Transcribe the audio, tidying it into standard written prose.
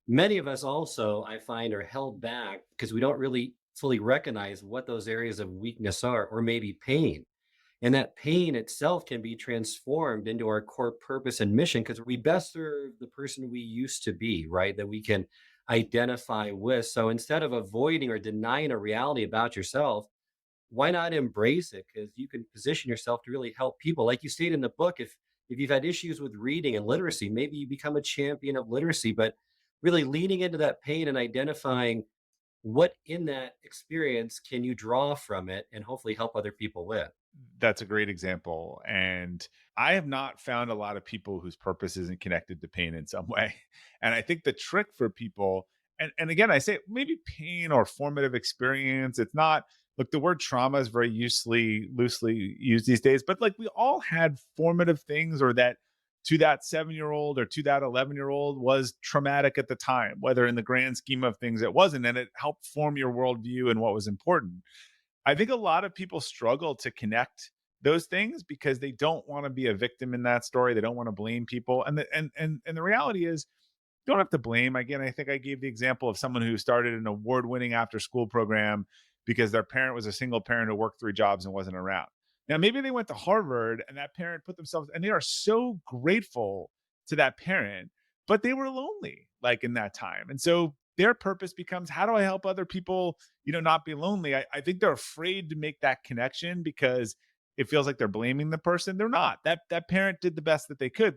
Many of us also, I find, are held back because we don't really fully recognize what those areas of weakness are, or maybe pain. And that pain itself can be transformed into our core purpose and mission because we best serve the person we used to be, right? That we can identify with. So instead of avoiding or denying a reality about yourself, why not embrace it? Because you can position yourself to really help people. Like you stated in the book, if you've had issues with reading and literacy, maybe you become a champion of literacy, but really leaning into that pain and identifying what in that experience can you draw from it and hopefully help other people with. That's a great example. And I have not found a lot of people whose purpose isn't connected to pain in some way. And I think the trick for people, and again, I say maybe pain or formative experience, it's not, look, the word trauma is very loosely used these days, but like we all had formative things, or that to that 7-year-old or to that 11-year-old was traumatic at the time, whether in the grand scheme of things it wasn't, and it helped form your worldview and what was important. I think a lot of people struggle to connect those things because they don't want to be a victim in that story. They don't want to blame people. And the reality is you don't have to blame. Again, I think I gave the example of someone who started an award-winning after-school program because their parent was a single parent who worked 3 jobs and wasn't around. Now, maybe they went to Harvard and that parent put themselves, and they are so grateful to that parent, but they were lonely like in that time. And so their purpose becomes, how do I help other people, not be lonely? I think they're afraid to make that connection because it feels like they're blaming the person. They're not. That parent did the best that they could.